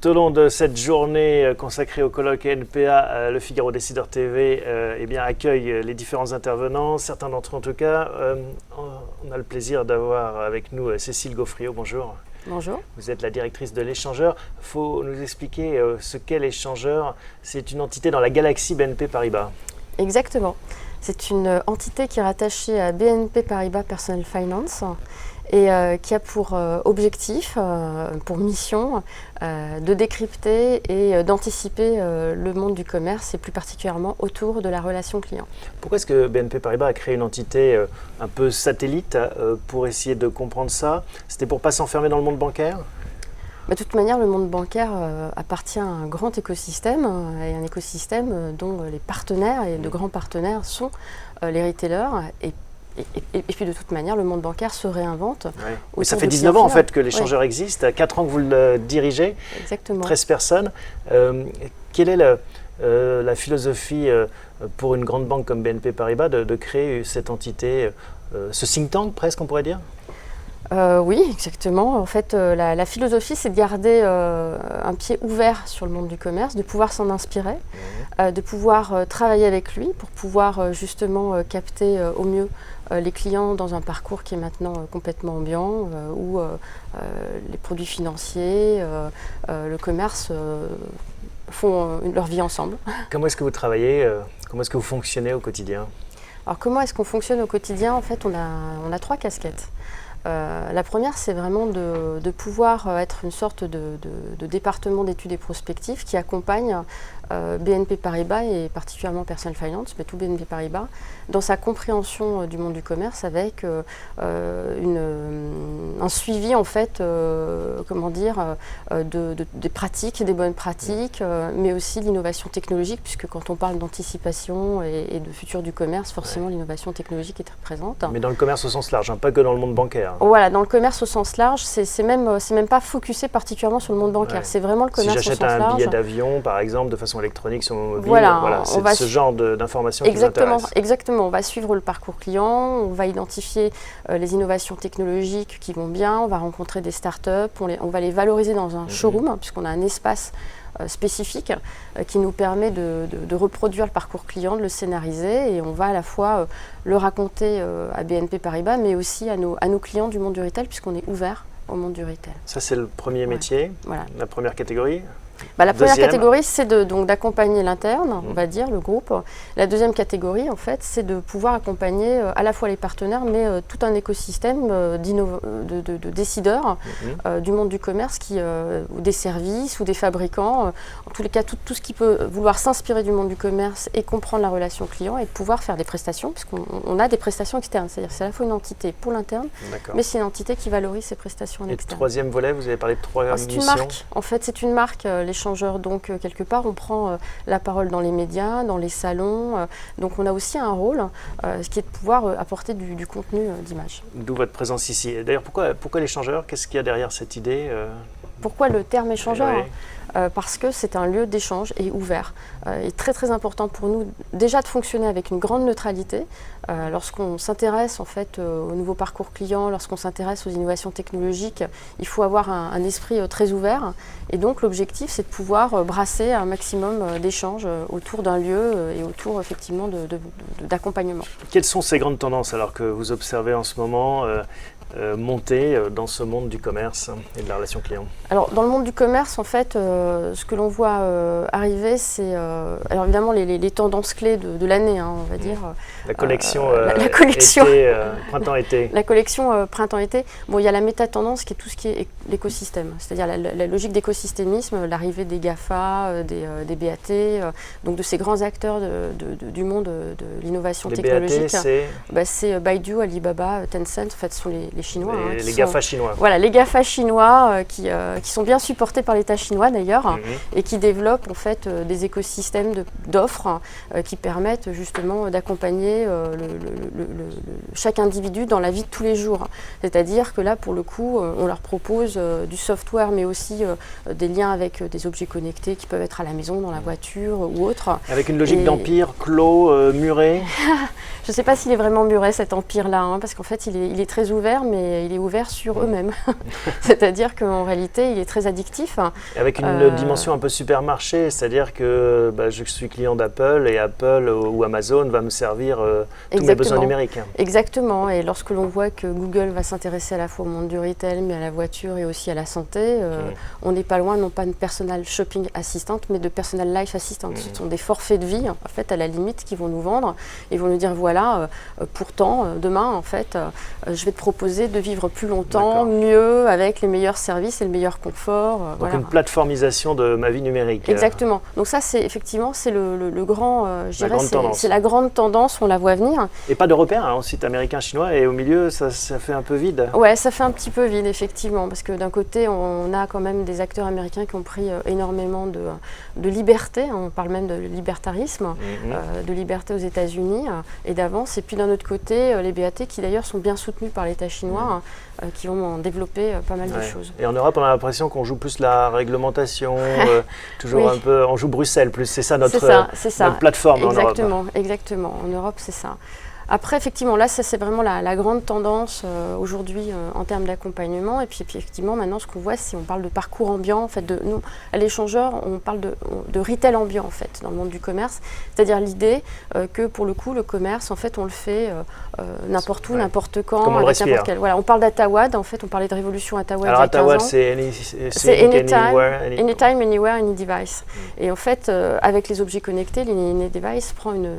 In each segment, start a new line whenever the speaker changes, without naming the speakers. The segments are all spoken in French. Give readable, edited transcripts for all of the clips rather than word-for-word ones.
Tout au long de cette journée consacrée au colloque NPA, Le Figaro Décideur TV accueille les différents intervenants, certains d'entre eux en tout cas. On a le plaisir d'avoir avec nous Cécile Gaufriot, bonjour.
Bonjour.
Vous êtes la directrice de l'Échangeur. Il faut nous expliquer ce qu'est l'Échangeur. C'est une entité dans la galaxie BNP Paribas.
Exactement. C'est une entité qui est rattachée à BNP Paribas Personal Finance et qui a pour objectif, pour mission, de décrypter et d'anticiper le monde du commerce et plus particulièrement autour de la relation client.
Pourquoi est-ce que BNP Paribas a créé une entité un peu satellite pour essayer de comprendre ça? C'était pour ne pas s'enfermer dans le monde bancaire?
De toute manière, le monde bancaire appartient à un grand écosystème et un écosystème dont les partenaires et de grands partenaires sont les retailers. Et puis de toute manière, le monde bancaire se réinvente.
Ouais. Mais ça fait 19 ans en fait que l'Échangeur existe, 4 ans que vous le dirigez.
Exactement.
13 personnes. Quelle est la philosophie pour une grande banque comme BNP Paribas de créer cette entité, ce think tank presque on pourrait dire?
Oui, exactement. En fait, la philosophie, c'est de garder un pied ouvert sur le monde du commerce, de pouvoir s'en inspirer, de pouvoir travailler avec lui pour pouvoir justement capter au mieux les clients dans un parcours qui est maintenant complètement ambiant, où les produits financiers, le commerce font leur vie ensemble.
Comment est-ce que vous travaillez? Comment est-ce que vous fonctionnez au quotidien?
Alors comment est-ce qu'on fonctionne au quotidien? En fait, on a 3 casquettes. La première, c'est vraiment de pouvoir être une sorte de département d'études et prospectives qui accompagne BNP Paribas et particulièrement Personal Finance, mais tout BNP Paribas, dans sa compréhension du monde du commerce avec un suivi en fait, des pratiques, des bonnes pratiques, mais aussi l'innovation technologique, puisque quand on parle d'anticipation et de futur du commerce, forcément l'innovation technologique est très présente.
Mais dans le commerce au sens large, pas que dans le monde bancaire.
Voilà, dans le commerce au sens large, c'est même pas focusé particulièrement sur le monde bancaire, c'est vraiment le commerce au sens large.
Si j'achète un billet d'avion, par exemple, de façon électronique sur mon mobile, c'est ce genre d'informations qui m'intéresse.
Exactement, on va suivre le parcours client, on va identifier les innovations technologiques qui vont bien, on va rencontrer des startups, on va les valoriser dans un showroom, puisqu'on a un espace spécifique qui nous permet de reproduire le parcours client, de le scénariser, et on va à la fois le raconter à BNP Paribas, mais aussi à nos clients du monde du retail, puisqu'on est ouvert au monde du retail.
Ça, c'est le premier métier, la première catégorie.
La première catégorie, c'est donc d'accompagner l'interne, on va dire, le groupe. La deuxième catégorie, en fait, c'est de pouvoir accompagner à la fois les partenaires, mais tout un écosystème de décideurs du monde du commerce, ou des services, ou des fabricants. En tous les cas, tout ce qui peut vouloir s'inspirer du monde du commerce et comprendre la relation client et pouvoir faire des prestations, puisqu'on a des prestations externes. C'est-à-dire que c'est à la fois une entité pour l'interne, mais c'est une entité qui valorise ses prestations en externe.
Et le troisième volet, vous avez parlé de 3 missions.
C'est une marque. En fait, c'est une marque. L'Échangeur, donc quelque part, on prend la parole dans les médias, dans les salons. Donc on a aussi un rôle, ce qui est de pouvoir apporter du contenu d'image.
D'où votre présence ici. D'ailleurs, pourquoi l'Échangeur? Qu'est-ce qu'il y a derrière cette idée?
Pourquoi le terme échangeur? Parce que c'est un lieu d'échange et ouvert. Il est très très important pour nous déjà de fonctionner avec une grande neutralité. Lorsqu'on s'intéresse en fait au nouveau parcours client, lorsqu'on s'intéresse aux innovations technologiques, il faut avoir un esprit très ouvert. Et donc l'objectif, c'est de pouvoir brasser un maximum d'échanges autour d'un lieu et autour effectivement d'accompagnement.
Quelles sont ces grandes tendances alors que vous observez en ce moment monter dans ce monde du commerce et de la relation client?
Alors dans le monde du commerce, en fait, ce que l'on voit arriver, c'est alors évidemment les tendances clés de l'année, on va dire.
La collection, printemps-été.
La collection printemps-été. Bon, il y a la méta-tendance qui est tout ce qui est l'écosystème, c'est-à-dire la logique d'écosystémisme, l'arrivée des GAFA, des BAT, donc de ces grands acteurs du monde de l'innovation technologique.
BAT,
c'est Baidu, Alibaba, Tencent, en fait, ce sont les Chinois.
Les GAFA chinois.
Voilà, les GAFA chinois qui sont bien supportés par l'État chinois d'ailleurs, et qui développent en fait des écosystèmes d'offres qui permettent justement d'accompagner chaque individu dans la vie de tous les jours. C'est-à-dire que là, pour le coup, on leur propose du software, mais aussi des liens avec des objets connectés qui peuvent être à la maison, dans la voiture ou autre.
Avec une logique d'empire, clos, muré.
Je ne sais pas s'il est vraiment muré cet empire-là, hein, parce qu'en fait il est très ouvert, mais il est ouvert sur eux-mêmes. C'est-à-dire qu'en réalité il est très addictif.
Avec une dimension un peu supermarché, c'est-à-dire que je suis client d'Apple et Apple ou Amazon va me servir tous mes besoins numériques.
Exactement, et lorsque l'on voit que Google va s'intéresser à la fois au monde du retail, mais à la voiture et aussi à la santé, on n'est pas loin non pas de personal shopping assistante, mais de personal life assistant. Ce sont des forfaits de vie, en fait, à la limite, qu'ils vont nous vendre. Ils vont nous dire, voilà, pourtant, demain, en fait, je vais te proposer de vivre plus longtemps, mieux, avec les meilleurs services et le meilleur confort.
Donc
voilà.
Une plateformisation de ma vie numérique.
Exactement. Donc ça, c'est effectivement, c'est le grand, je dirais,
tendance.
C'est la grande tendance, on la voit venir.
Et pas d'Européens, hein, on cite américain, chinois, et au milieu, ça fait un peu vide.
Ouais, ça fait un petit peu vide, effectivement, parce que d'un côté, on a quand même des acteurs américains qui ont pris énormément de liberté, on parle même de libertarisme, de liberté aux États-Unis et d'avance. Et puis d'un autre côté, les BAT qui d'ailleurs sont bien soutenus par l'État chinois, qui vont développer pas mal de choses.
Et en Europe, on a l'impression qu'on joue plus la réglementation, toujours un peu, on joue Bruxelles plus, c'est ça notre plateforme en Europe.
Exactement, en Europe c'est ça. Après, effectivement, là, ça c'est vraiment la grande tendance aujourd'hui en termes d'accompagnement. Et puis effectivement, maintenant, ce qu'on voit, c'est on parle de parcours ambiant. En fait, nous, à l'échangeur, on parle de retail ambiant, en fait, dans le monde du commerce. C'est-à-dire l'idée que, pour le coup, le commerce, en fait, on le fait n'importe où, n'importe quand,
comme on
avec
n'importe
quel. Voilà, on parle d'Atawad, en fait, on parlait de révolution Atawad il y a 15 ans.
Alors Atawad, c'est
anytime, anywhere, any device. Et en fait, avec les objets connectés, l'any device prend une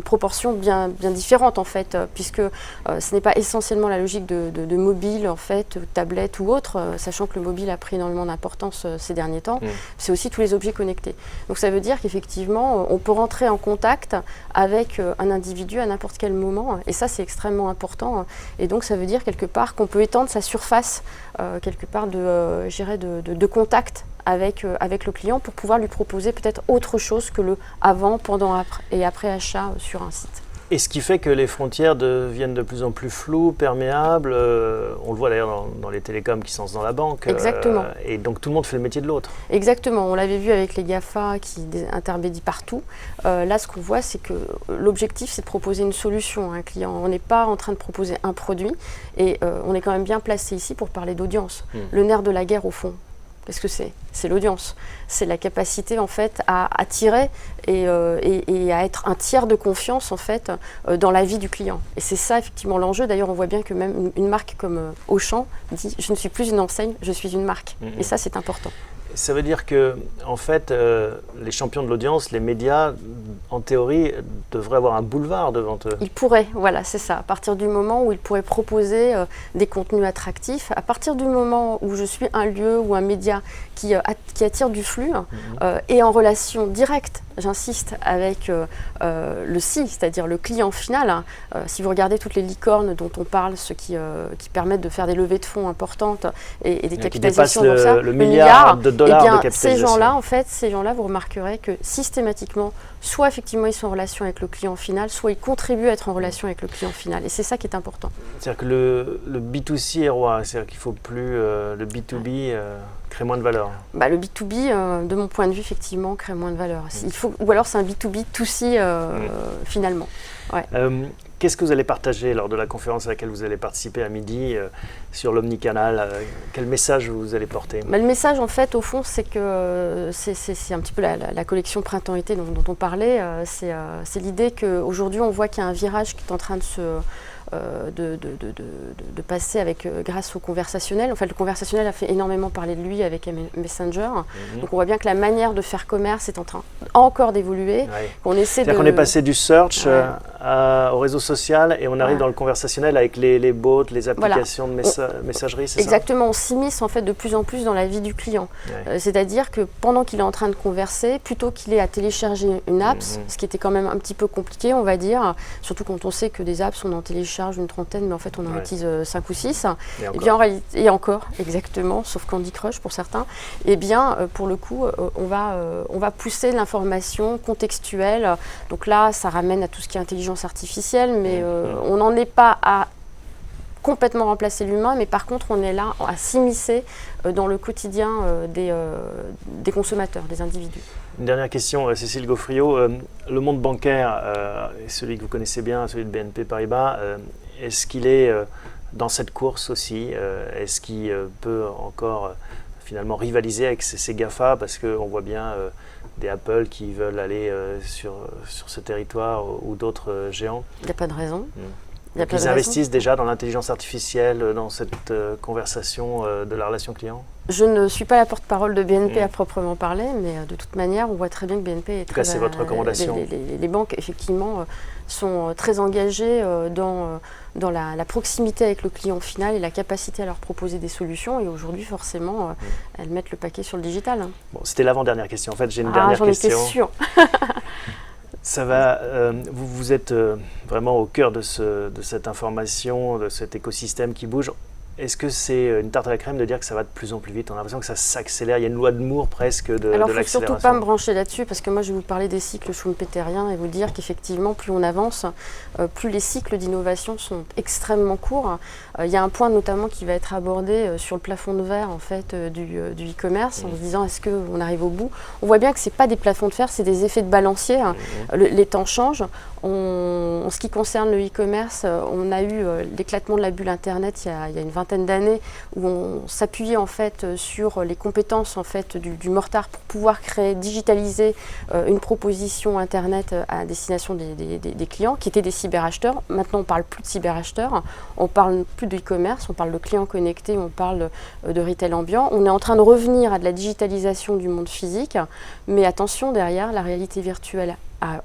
proportion bien différente en fait, puisque ce n'est pas essentiellement la logique de mobile en fait, tablette ou autre, sachant que le mobile a pris énormément d'importance ces derniers temps. C'est aussi tous les objets connectés. Donc ça veut dire qu'effectivement, on peut rentrer en contact avec un individu à n'importe quel moment, et ça c'est extrêmement important. Et donc ça veut dire quelque part qu'on peut étendre sa surface quelque part de contact avec le client pour pouvoir lui proposer peut-être autre chose que le avant, pendant et après achat sur un site.
Et ce qui fait que les frontières deviennent de plus en plus floues, perméables. On le voit d'ailleurs dans les télécoms qui sont dans la banque.
Exactement.
Et donc tout le monde fait le métier de l'autre.
Exactement. On l'avait vu avec les GAFA qui intermédient partout. Là, ce qu'on voit, c'est que l'objectif, c'est de proposer une solution à un client. On n'est pas en train de proposer un produit. Et on est quand même bien placé ici pour parler d'audience. Le nerf de la guerre, au fond. Qu'est-ce que c'est ? C'est l'audience. C'est la capacité en fait à attirer et à être un tiers de confiance en fait dans la vie du client. Et c'est ça effectivement l'enjeu. D'ailleurs, on voit bien que même une marque comme Auchan dit « je ne suis plus une enseigne, je suis une marque ». Et ça, c'est important.
Ça veut dire que, en fait, les champions de l'audience, les médias, en théorie, devraient avoir un boulevard devant eux.
Ils pourraient, voilà, c'est ça. À partir du moment où ils pourraient proposer des contenus attractifs, à partir du moment où je suis un lieu ou un média qui attire du flux et en relation directe, j'insiste, avec le C, c'est-à-dire le client final. Si vous regardez toutes les licornes dont on parle, ceux qui permettent de faire des levées de fonds importantes et des capitalisations comme ça,
le milliard de dollars de capitalisation.
Ces gens-là, vous remarquerez que systématiquement, soit effectivement ils sont en relation avec le client final, soit ils contribuent à être en relation avec le client final. Et c'est ça qui est important.
C'est-à-dire que le B2C est roi, c'est-à-dire qu'il ne faut plus le B2B crée moins de valeur.
Le B2B, de mon point de vue, effectivement, crée moins de valeur. Ou alors c'est un B2B2C finalement. Ouais.
Qu'est-ce que vous allez partager lors de la conférence à laquelle vous allez participer à midi sur l'omnicanal Quel message vous allez porter
Le message, en fait, au fond, c'est que c'est un petit peu la collection printemps-été dont on parlait. C'est l'idée qu'aujourd'hui, on voit qu'il y a un virage qui est en train de passer grâce au conversationnel. En fait, le conversationnel a fait énormément parler de lui avec Messenger. Donc, on voit bien que la manière de faire commerce est en train encore d'évoluer.
On est passé du search au réseau social et on arrive dans le conversationnel avec les bots, les applications de messagerie, c'est ça ?
Exactement, on s'immisce en fait de plus en plus dans la vie du client. C'est-à-dire que pendant qu'il est en train de converser, plutôt qu'il ait à télécharger une app, ce qui était quand même un petit peu compliqué, on va dire, surtout quand on sait que des apps, on en télécharge une trentaine, mais en fait on en utilise 5 ou 6. Et bien en réalité, et encore, exactement, sauf Candy Crush pour certains, et bien pour le coup, on va pousser l'information contextuelle. Donc là, ça ramène à tout ce qui est intelligence artificielle, mais on n'en est pas à complètement remplacer l'humain, mais par contre, on est là à s'immiscer dans le quotidien des consommateurs, des individus.
Une dernière question, Cécile Gaufriot. Le monde bancaire, celui que vous connaissez bien, celui de BNP Paribas, est-ce qu'il est dans cette course aussi? Est-ce qu'il peut encore finalement rivaliser avec ces GAFA? Parce qu'on voit bien des Apple qui veulent aller sur ce territoire ou d'autres géants.
Il n'y a pas de raison.
Donc ils investissent déjà dans l'intelligence artificielle, dans cette conversation de la relation client?
Je ne suis pas la porte-parole de BNP à proprement parler, mais de toute manière, on voit très bien que BNP est très...
En tout cas, c'est votre recommandation.
Les banques, effectivement, sont très engagées dans la proximité avec le client final et la capacité à leur proposer des solutions. Et aujourd'hui, forcément, elles mettent le paquet sur le digital.
Bon, c'était l'avant-dernière question. En fait, j'ai une dernière question.
J'en étais sûre.
Ça va, vous êtes vraiment au cœur de cette information, de cet écosystème qui bouge. Est-ce que c'est une tarte à la crème de dire que ça va de plus en plus vite? On a l'impression que ça s'accélère, il y a une loi de Moore presque de l'accélération.
Alors, il ne faut surtout pas me brancher là-dessus, parce que moi, je vais vous parler des cycles schumpeteriens et vous dire qu'effectivement, plus on avance, plus les cycles d'innovation sont extrêmement courts. Il y a un point notamment qui va être abordé sur le plafond de verre en fait, du e-commerce, en se disant est-ce qu'on arrive au bout? On voit bien que ce n'est pas des plafonds de fer, c'est des effets de balancier. Les temps changent. En ce qui concerne le e-commerce, on a eu l'éclatement de la bulle Internet il y a une vingtaine d'années où on s'appuyait en fait sur les compétences en fait du Mortar pour pouvoir digitaliser une proposition Internet à destination des clients qui étaient des cyberacheteurs. Maintenant, on ne parle plus de cyberacheteurs, on ne parle plus de e-commerce, on parle de clients connectés, on parle de retail ambiant. On est en train de revenir à de la digitalisation du monde physique, mais attention, derrière, la réalité virtuelle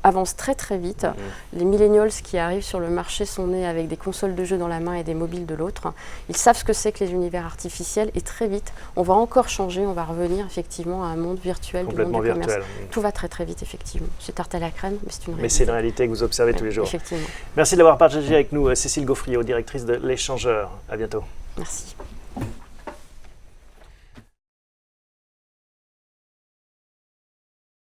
avance très très vite. Les millennials qui arrivent sur le marché sont nés avec des consoles de jeux dans la main et des mobiles de l'autre. Ils savent ce que c'est que les univers artificiels et très vite, on va encore changer, on va revenir effectivement à un monde virtuel du monde du commerce. Tout va très très vite effectivement. C'est tarte à la crème, mais c'est une réalité.
Mais c'est une réalité que vous observez tous les jours.
Effectivement.
Merci d'avoir partagé avec nous Cécile Gaufriot, directrice de l'Échangeur. À bientôt.
Merci.